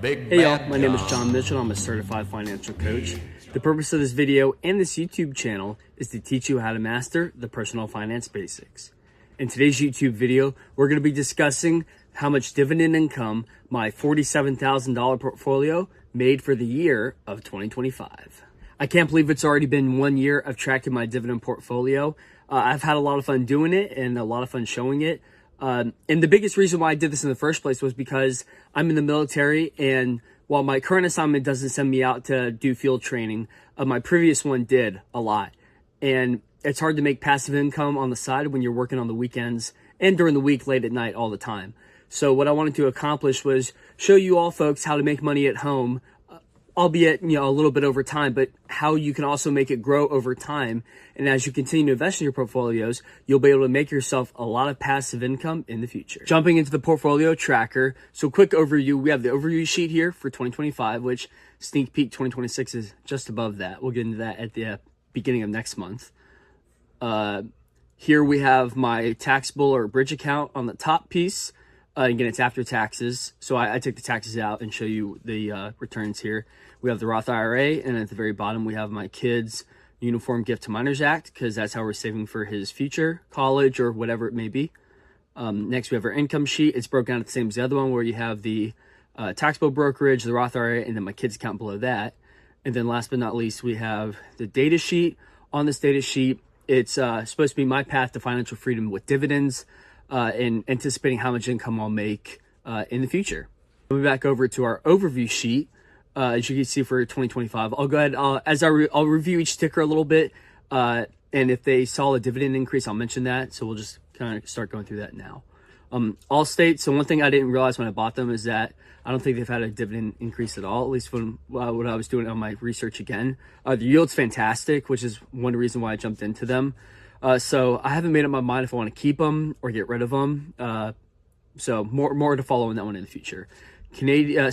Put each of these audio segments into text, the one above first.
Big Hey y'all, Bad my name is John. John Mitchell. I'm a certified financial coach. The purpose of this video and this YouTube channel is to teach you how to master the personal finance basics. In today's YouTube video, we're going to be discussing how much dividend income my $47,000 portfolio made for the year of 2025. I can't believe it's already been 1 year of tracking my dividend portfolio. I've had a lot of fun doing it and a lot of fun showing it. And the biggest reason why I did this in the first place was because I'm in the military, and while my current assignment doesn't send me out to do field training, my previous one did a lot. And it's hard to make passive income on the side when you're working on the weekends and during the week late at night all the time. So what I wanted to accomplish was show you all folks how to make money at home, albeit, a little bit over time, but how you can also make it grow over time. And as you continue to invest in your portfolios, you'll be able to make yourself a lot of passive income in the future. Jumping into the portfolio tracker. So quick overview, we have the overview sheet here for 2025, which sneak peek 2026 is just above that. We'll get into that at the beginning of next month. Here we have my taxable or bridge account on the top piece. Again, it's after taxes. So I take the taxes out and show you the returns here. We have the Roth IRA, and at the very bottom, we have my kids' Uniform Gift to Minors Act, because that's how we're saving for his future, college, or whatever it may be. Next, we have our income sheet. It's broken out the same as the other one, where you have the taxable brokerage, the Roth IRA, and then my kids' account below that. And then last but not least, we have the data sheet. On this data sheet, it's supposed to be my path to financial freedom with dividends, and anticipating how much income I'll make in the future. Moving back over to our overview sheet, as you can see for 2025, I'll go ahead, I'll review each ticker a little bit, and if they saw a dividend increase, I'll mention that. So we'll just kind of start going through that now. Allstate, so one thing I didn't realize when I bought them is that I don't think they've had a dividend increase at all, at least when what I was doing on my research again. The yield's fantastic, which is one reason why I jumped into them. So I haven't made up my mind if I want to keep them or get rid of them. So more to follow on that one in the future. Canadian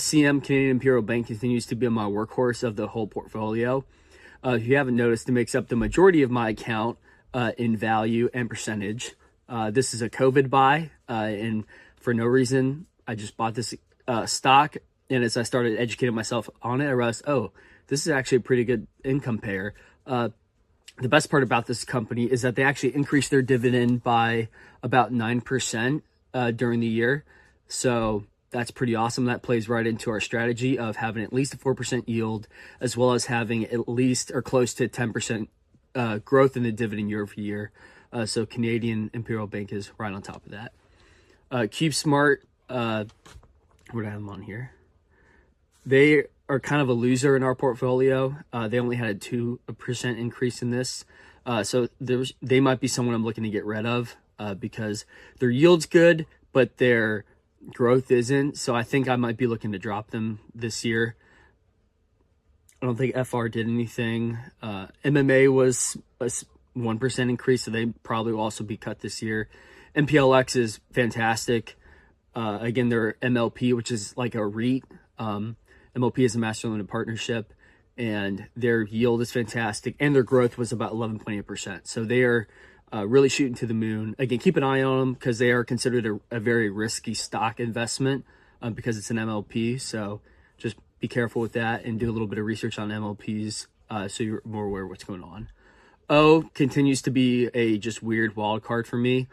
Imperial Bank continues to be my workhorse of the whole portfolio. If you haven't noticed, it makes up the majority of my account in value and percentage. This is a COVID buy, and for no reason, I just bought this stock. And as I started educating myself on it, I realized, oh, this is actually a pretty good income payer. The best part about this company is that they actually increased their dividend by about 9% during the year. So that's pretty awesome. That plays right into our strategy of having at least a 4% yield, as well as having at least or close to 10% growth in the dividend year over year. So Canadian Imperial Bank is right on top of that. CubeSmart, what do I have them on here? They are kind of a loser in our portfolio. They only had a 2% increase in this. So they might be someone I'm looking to get rid of because their yield's good, but their growth isn't. So I think I might be looking to drop them this year. I don't think FR did anything. MMA was a 1% increase, so they probably will also be cut this year. MPLX is fantastic. Again, they're MLP, which is like a REIT. MLP is a master limited partnership, and their yield is fantastic, and their growth was about 11.8%. So they are really shooting to the moon. Again, keep an eye on them because they are considered a very risky stock investment because it's an MLP. So just be careful with that and do a little bit of research on MLPs so you're more aware of what's going on. O continues to be a just weird wild card for me,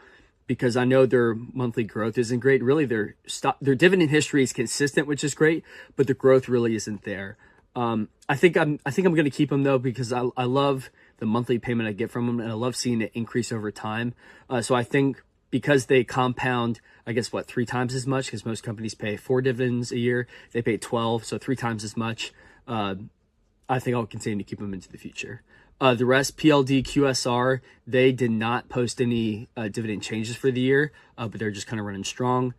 because I know their monthly growth isn't great. Really, their dividend history is consistent, which is great, but the growth really isn't there. I think I'm going to keep them though, because I love the monthly payment I get from them, and I love seeing it increase over time. So I think because they compound, I guess 3 times as much, because most companies pay 4 dividends a year, they pay 12, so 3 times as much. I think I'll continue to keep them into the future. The rest, PLD, QSR, they did not post any dividend changes for the year, but they're just kind of running strong.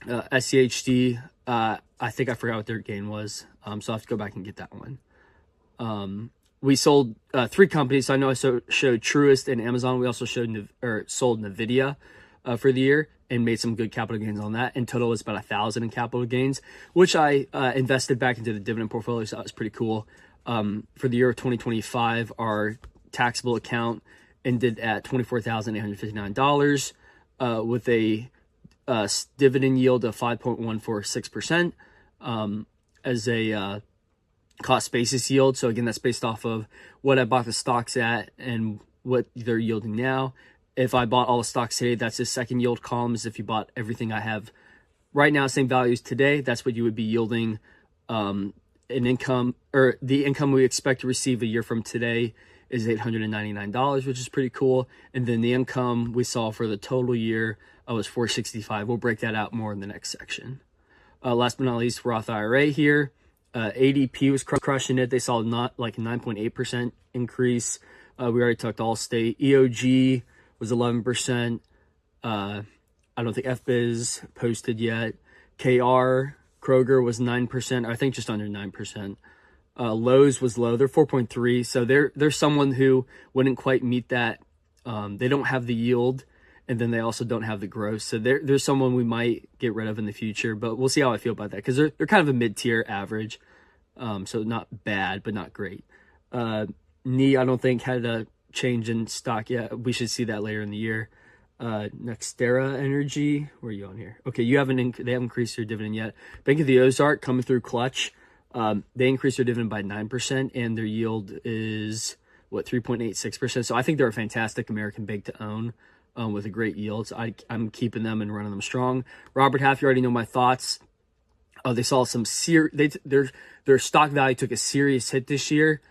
SCHD, I think I forgot what their gain was, so I'll have to go back and get that one. We sold 3 companies. So I know I showed Truist and Amazon. We also sold NVIDIA for the year and made some good capital gains on that. In total, it's about 1,000 in capital gains, which I invested back into the dividend portfolio, so that was pretty cool. For the year of 2025, our taxable account ended at $24,859 with a dividend yield of 5.146%. as a cost basis yield. So again, that's based off of what I bought the stocks at and what they're yielding now. If I bought all the stocks today, that's the second yield column. Is if you bought everything I have right now, same values today, that's what you would be yielding. An income, or the income we expect to receive a year from today, is $899, which is pretty cool. And then the income we saw for the total year was $465. We'll break that out more in the next section. Last but not least, Roth IRA here. ADP was crushing it. They saw not like a 9.8% increase. We already talked Allstate. EOG was 11%. I don't think FBIZ posted yet. KR, Kroger was 9%. I think just under 9%. Lowe's was low. They're 4.3. So they're someone who wouldn't quite meet that. They don't have the yield, and then they also don't have the growth. So there's someone we might get rid of in the future, but we'll see how I feel about that, because they're kind of a mid-tier average. So not bad, but not great. NE, I don't think had a change in stock yet. We should see that later in the year. Nextera Energy, where are you on here? Okay, they haven't increased their dividend yet. Bank of the Ozark coming through clutch. They increased their dividend by 9%, and their yield is, 3.86%. So I think they're a fantastic American bank to own, with a great yield. So I'm keeping them and running them strong. Robert Half, you already know my thoughts. They saw some their stock value took a serious hit this year.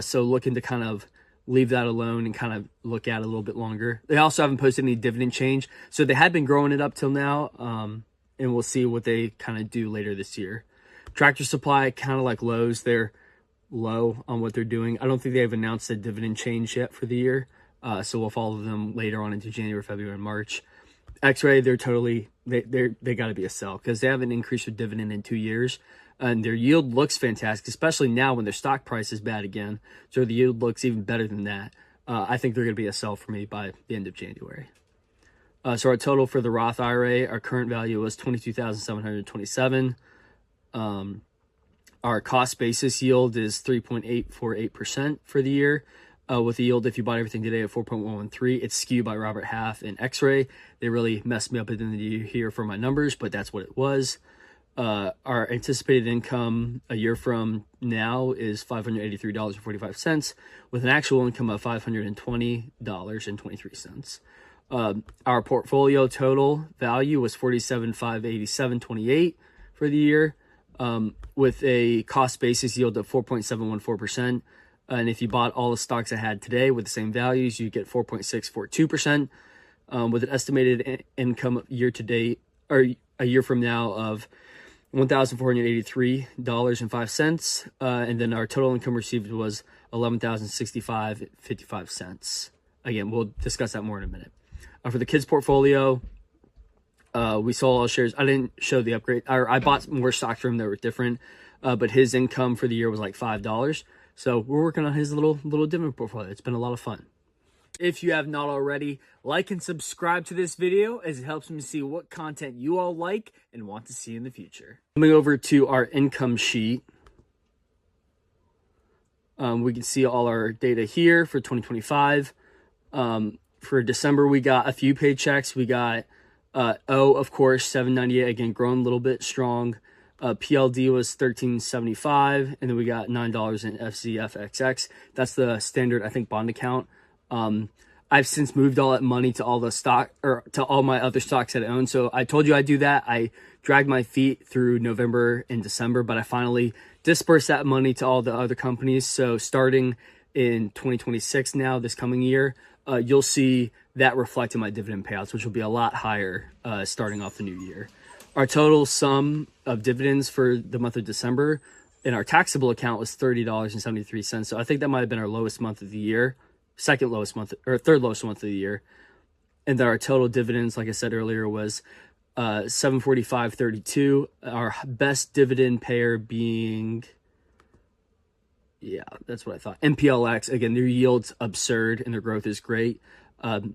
So looking to kind of leave that alone and kind of look at it a little bit longer. They also haven't posted any dividend change. So they had been growing it up till now. And we'll see what they kind of do later this year. Tractor Supply, kind of like Lowe's, they're low on what they're doing. I don't think they've announced a dividend change yet for the year. So we'll follow them later on into January, February, and March. X-Ray, they're totally, they got to be a sell, because they haven't increased their dividend in 2 years. And their yield looks fantastic, especially now when their stock price is bad again. So the yield looks even better than that. I think they're going to be a sell for me by the end of January. So our total for the Roth IRA, our current value was $22,727. Our cost basis yield is 3.848% for the year, with the yield, if you bought everything today, at 4.113. It's skewed by Robert Half and X-Ray. They really messed me up at the end of the year here for my numbers, but that's what it was. Our anticipated income a year from now is $583.45, with an actual income of $520.23. Our portfolio total value was $47,587.28 for the year, with a cost basis yield of 4.714%. And if you bought all the stocks I had today with the same values, you get 4.642%, with an estimated income year to date, or a year from now, of $1,483.05. And then our total income received was $11,065.55. Again, we'll discuss that more in a minute. For the kids portfolio, we sold all shares. I didn't show the upgrade. I bought more stocks from them that were different, but his income for the year was like $5. So we're working on his little dividend portfolio. It's been a lot of fun. If you have not already, like and subscribe to this video, as it helps me see what content you all like and want to see in the future. Coming over to our income sheet, we can see all our data here for 2025. For December, we got a few paychecks. We got of course, $7.98, again, growing a little bit strong. PLD was $13.75, and then we got $9 in FZFXX. That's the standard, I think, bond account. I've since moved all that money to all the stock, or to all my other stocks that I own. So I told you I'd do that. I dragged my feet through November and December, but I finally dispersed that money to all the other companies. So starting in 2026 now, this coming year, you'll see that reflect in my dividend payouts, which will be a lot higher starting off the new year. Our total sum of dividends for the month of December in our taxable account was $30.73. So I think that might have been our lowest month of the year, second lowest month, or third lowest month of the year. And then our total dividends, like I said earlier, was $745.32. Our best dividend payer being, yeah, that's what I thought, MPLX. Again, their yield's absurd and their growth is great.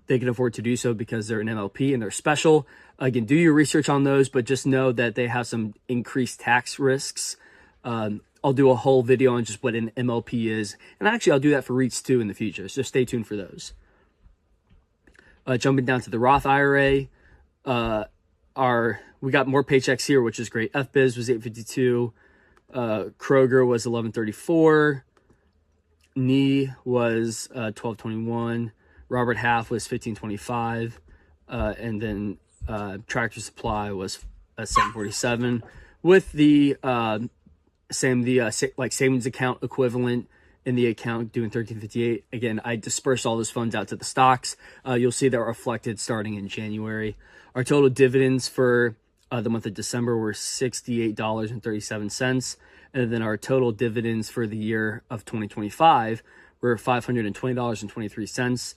They can afford to do so because they're an MLP and they're special. Again, do your research on those, but just know that they have some increased tax risks. I'll do a whole video on just what an MLP is. And actually, I'll do that for REITs too in the future. So stay tuned for those. Jumping down to the Roth IRA, our we got more paychecks here, which is great. FBiz was 852. Kroger was 1134. Knee was 1221. Robert Half was 1525. And then Tractor Supply was 747. With the like savings account equivalent in the account doing 1358. Again, I dispersed all those funds out to the stocks. You'll see they're reflected starting in January. Our total dividends for the month of December were $68.37. And then our total dividends for the year of 2025 were $520.23.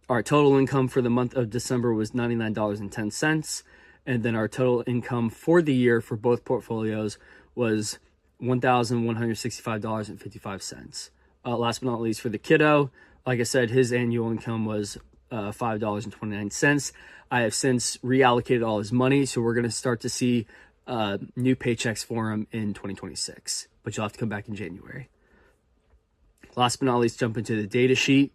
Our total income for the month of December was $99.10. And then our total income for the year for both portfolios was $1,165.55. Last but not least, for the kiddo, like I said, his annual income was $5.29. I have since reallocated all his money, so we're going to start to see new paychecks for him in 2026, but you'll have to come back in January. Last but not least, jump into the data sheet.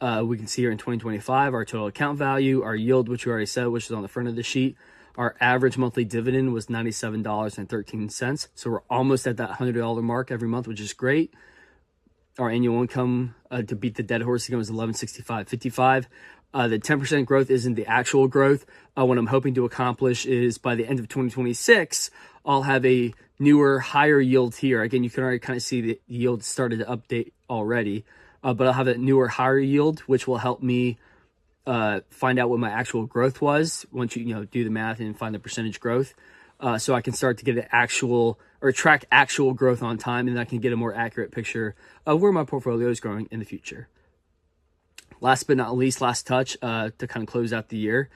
We can see here in 2025, our total account value, our yield, which we already said, which is on the front of the sheet. Our average monthly dividend was $97.13. So we're almost at that $100 mark every month, which is great. Our annual income to beat the dead horse again was $1165.55. The 10% growth isn't the actual growth. What I'm hoping to accomplish is by the end of 2026, I'll have a newer, higher yield here. Again, you can already kind of see the yield started to update already, but I'll have a newer, higher yield, which will help me find out what my actual growth was once you do the math and find the percentage growth. So I can start to get an actual or track actual growth on time, and then I can get a more accurate picture of where my portfolio is growing in the future. Last but not least, last touch to kind of close out the year,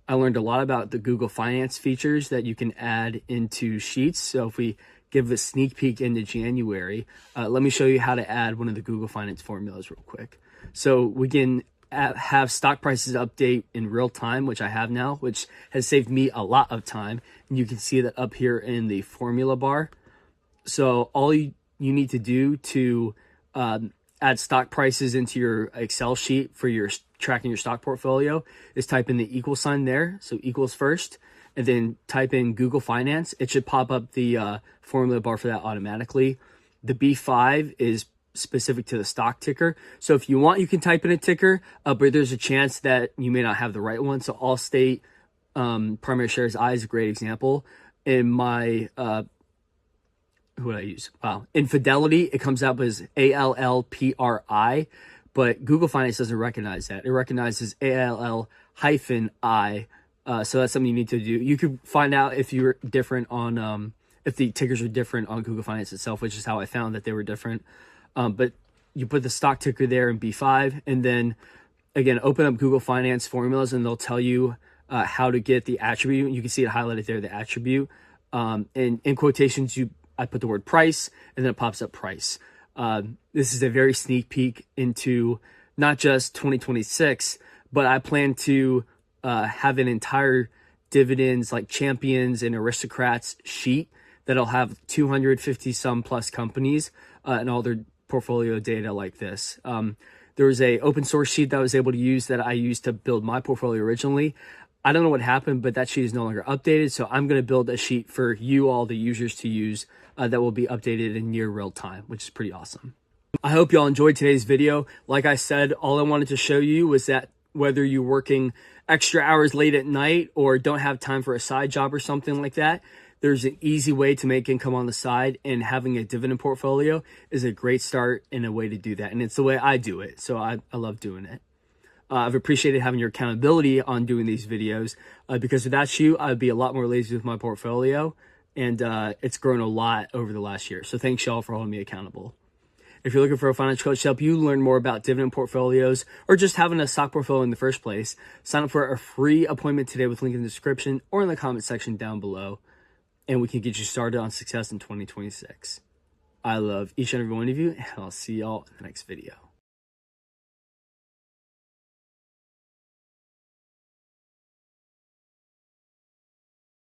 I learned a lot about the Google Finance features that you can add into Sheets. So if we give a sneak peek into January, let me show you how to add one of the Google Finance formulas real quick. So we can have stock prices update in real time, which I have now, which has saved me a lot of time. And you can see that up here in the formula bar. So all you need to do to add stock prices into your Excel sheet for your tracking your stock portfolio is type in the equal sign there. So equals first, and then type in Google Finance. It should pop up the formula bar for that automatically. The B5 is specific to the stock ticker. So if you want, you can type in a ticker, but there's a chance that you may not have the right one. So Allstate primary shares I is a great example. In my who would I use? Wow. In Fidelity, it comes up as ALLPRI, but Google Finance doesn't recognize that. It recognizes ALL-I. So that's something you need to do. You could find out if you're different on, if the tickers are different on Google Finance itself, which is how I found that they were different. But you put the stock ticker there in B5, and then again, open up Google Finance formulas, and they'll tell you how to get the attribute. You can see it highlighted there, the attribute. And in quotations, I put the word price, and then it pops up price. This is a very sneak peek into not just 2026, but I plan to have an entire dividends like champions and aristocrats sheet that'll have 250 some plus companies and all their portfolio data like this. There was a open source sheet that I was able to use that I used to build my portfolio originally. I don't know what happened, but that sheet is no longer updated. So I'm going to build a sheet for you, all the users, to use that will be updated in near real time, which is pretty awesome. I hope y'all enjoyed today's video. Like I said, all I wanted to show you was that whether you're working extra hours late at night or don't have time for a side job or something like that, there's an easy way to make income on the side, and having a dividend portfolio is a great start and a way to do that. And it's the way I do it. So I love doing it. I've appreciated having your accountability on doing these videos because without you, I'd be a lot more lazy with my portfolio, and it's grown a lot over the last year. So thanks y'all for holding me accountable. If you're looking for a financial coach to help you learn more about dividend portfolios or just having a stock portfolio in the first place, sign up for a free appointment today with link in the description or in the comment section down below, and we can get you started on success in 2026. I love each and every one of you, and I'll see y'all in the next video.